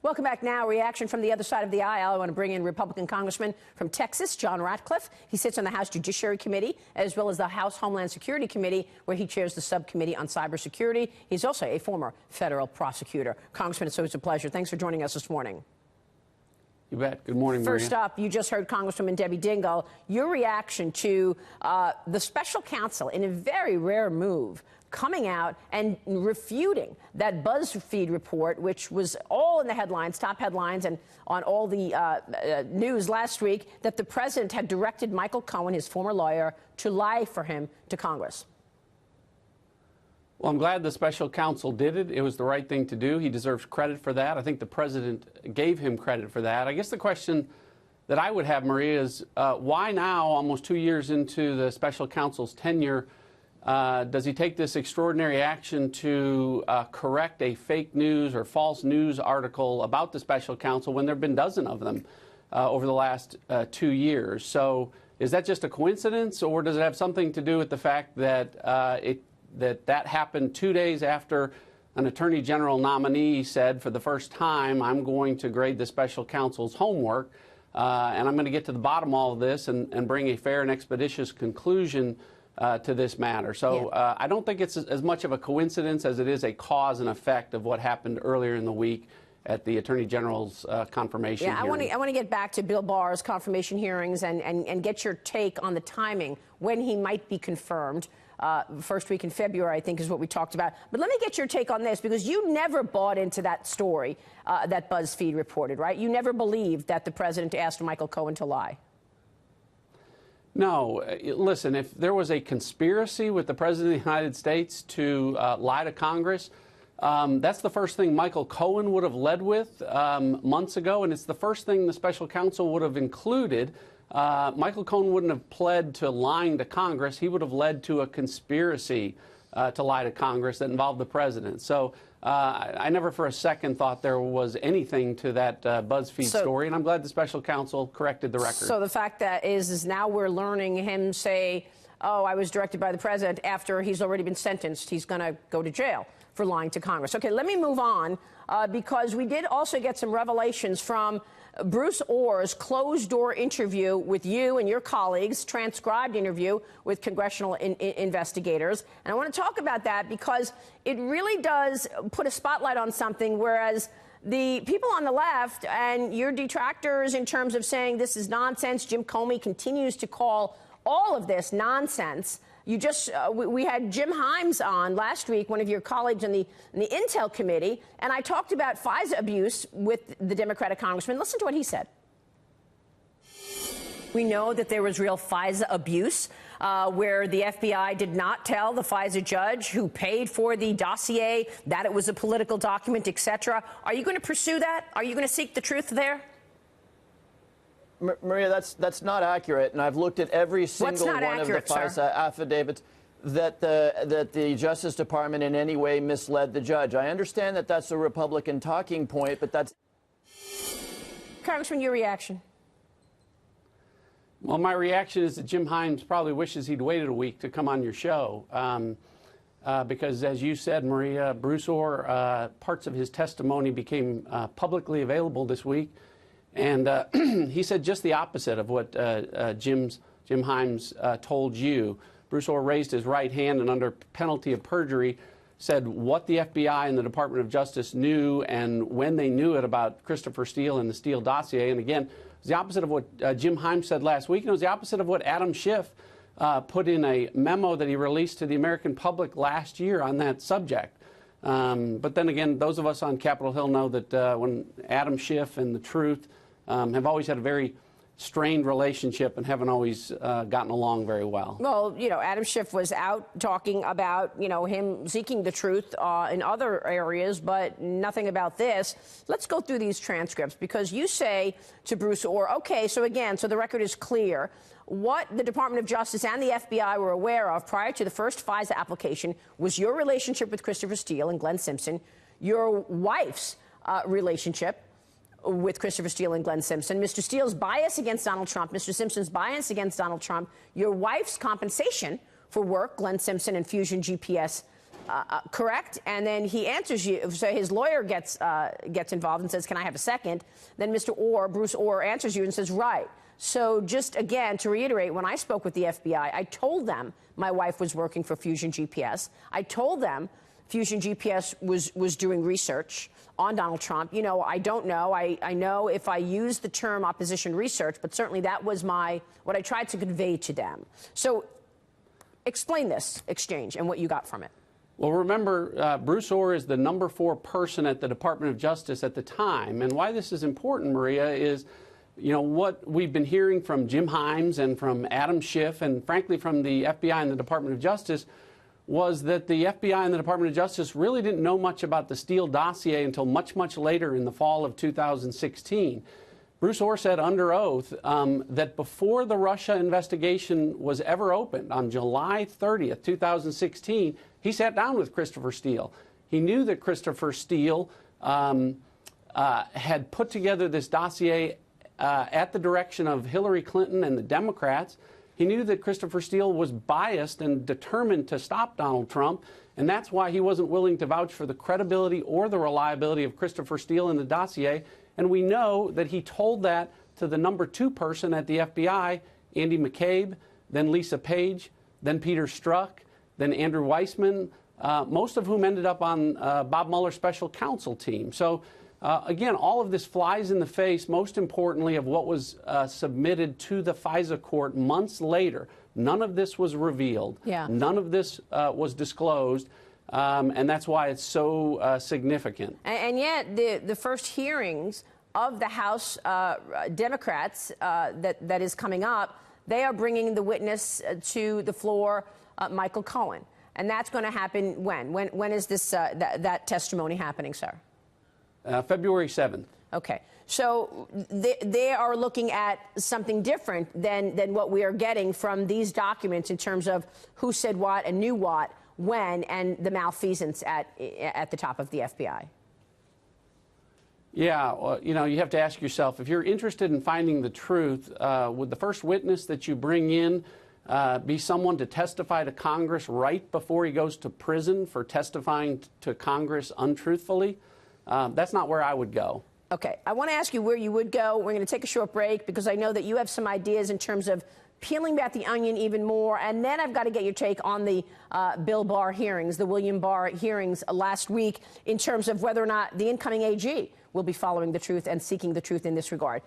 Welcome back now. Reaction from the other side of the aisle. I want to bring in Republican Congressman from Texas, John Ratcliffe. He sits on the House Judiciary Committee as well as the House Homeland Security Committee, where he chairs the subcommittee on cybersecurity. He's also a former federal prosecutor. Congressman, it's always a pleasure. Thanks for joining us this morning. You bet. Good morning, Maria. First up, you just heard Congresswoman Debbie Dingell. Your reaction to the special counsel, in a very rare move, coming out and refuting that BuzzFeed report, which was all in the headlines, top headlines, and on all the news last week, that the president had directed Michael Cohen, his former lawyer, to lie for him to Congress. Well, I'm glad the special counsel did it. It was the right thing to do. He deserves credit for that. I think the president gave him credit for that. I guess the question that I would have, Maria, is why now, almost 2 years into the special counsel's tenure, does he take this extraordinary action to correct a fake news or false news article about the special counsel when there have been dozens of them over the last 2 years? So is that just a coincidence, or does it have something to do with the fact that that happened 2 days after an attorney general nominee said, for the first time, I'm going to grade the special counsel's homework, and I'm going to get to the bottom of all of this and bring a fair and expeditious conclusion to this matter. So I don't think it's as much of a coincidence as it is a cause and effect of what happened earlier in the week at the Attorney General's confirmation hearing. I want to get back to Bill Barr's confirmation hearings and get your take on the timing, when he might be confirmed. First week in February, I think, is what we talked about. But let me get your take on this, because you never bought into that story that BuzzFeed reported, right? You never believed that the president asked Michael Cohen to lie. No. Listen, if there was a conspiracy with the President of the United States to lie to Congress, that's the first thing Michael Cohen would have led with months ago, and it's the first thing the special counsel would have included. Michael Cohen wouldn't have pled to lying to Congress. He would have led to a conspiracy to lie to Congress that involved the president. So I never for a second thought there was anything to that BuzzFeed story, and I'm glad the special counsel corrected the record. So the fact that is now we're learning him say, oh, I was directed by the president, after he's already been sentenced. He's going to go to jail for lying to Congress. Okay, let me move on, because we did also get some revelations from Bruce Orr's closed-door interview with you and your colleagues, transcribed interview with congressional investigators. And I want to talk about that because it really does put a spotlight on something, whereas the people on the left and your detractors, in terms of saying this is nonsense, Jim Comey continues to call all of this nonsense. You just we had Jim Himes on last week, one of your colleagues in the Intel Committee, and I talked about FISA abuse with the Democratic congressman. Listen to what he said. We know that there was real FISA abuse, where the FBI did not tell the FISA judge who paid for the dossier that it was a political document, etc. Are you going to pursue that? Are you going to seek the truth there? Maria, that's not accurate, and I've looked at every single one of the FISA affidavits that the Justice Department in any way misled the judge. I understand that that's a Republican talking point, but that's... Congressman, your reaction? Well, my reaction is that Jim Himes probably wishes he'd waited a week to come on your show, because, as you said, Maria, Bruce Orr, parts of his testimony became publicly available this week. And he said just the opposite of what Jim Himes told you. Bruce Orr raised his right hand and, under penalty of perjury, said what the FBI and the Department of Justice knew and when they knew it about Christopher Steele and the Steele dossier. And again, it was the opposite of what Jim Himes said last week. And it was the opposite of what Adam Schiff put in a memo that he released to the American public last year on that subject. But then again, those of us on Capitol Hill know that when Adam Schiff and the Truth have always had a very strained relationship and haven't always gotten along very well. Well, you know, Adam Schiff was out talking about, you know, him seeking the truth in other areas, but nothing about this. Let's go through these transcripts, because you say to Bruce Orr, okay, so again, so the record is clear. What the Department of Justice and the FBI were aware of prior to the first FISA application was your relationship with Christopher Steele and Glenn Simpson, your wife's relationship with Christopher Steele and Glenn Simpson, Mr. Steele's bias against Donald Trump, Mr. Simpson's bias against Donald Trump, your wife's compensation for work, Glenn Simpson and Fusion GPS correct? And then he answers you. So his lawyer gets involved and says, "Can I have a second?" Then Mr. Orr, Bruce Orr, answers you and says, "Right." So just again to reiterate, when I spoke with the FBI, I told them my wife was working for Fusion GPS. I told them Fusion GPS was doing research on Donald Trump. You know, I don't know. I know if I use the term opposition research, but certainly that was what I tried to convey to them. So explain this exchange and what you got from it. Well, remember, Bruce Orr is the number 4 person at the Department of Justice at the time. And why this is important, Maria, is, you know, what we've been hearing from Jim Himes and from Adam Schiff and, frankly, from the FBI and the Department of Justice was that the FBI and the Department of Justice really didn't know much about the Steele dossier until much, much later in the fall of 2016. Bruce Orr said under oath that before the Russia investigation was ever opened on July 30th, 2016, he sat down with Christopher Steele. He knew that Christopher Steele had put together this dossier at the direction of Hillary Clinton and the Democrats. He knew that Christopher Steele was biased and determined to stop Donald Trump, and that's why he wasn't willing to vouch for the credibility or the reliability of Christopher Steele in the dossier. And we know that he told that to the number 2 person at the FBI, Andy McCabe, then Lisa Page, then Peter Strzok, then Andrew Weissman, most of whom ended up on Bob Mueller's special counsel team. So again, all of this flies in the face, most importantly, of what was submitted to the FISA court months later. None of this was revealed. Yeah. None of this was disclosed. And that's why it's so significant. And yet, the first hearings of the House Democrats that is coming up, they are bringing the witness to the floor, Michael Cohen. And that's going to happen when? When is this that testimony happening, sir? February 7th. Okay. So they are looking at something different than what we are getting from these documents in terms of who said what and knew what, when, and the malfeasance at the top of the FBI. Yeah, well, you know, you have to ask yourself, if you're interested in finding the truth, would the first witness that you bring in be someone to testify to Congress right before he goes to prison for testifying to Congress untruthfully? That's not where I would go. Okay. I want to ask you where you would go. We're going to take a short break because I know that you have some ideas in terms of peeling back the onion even more. And then I've got to get your take on the Bill Barr hearings, the William Barr hearings last week, in terms of whether or not the incoming AG will be following the truth and seeking the truth in this regard.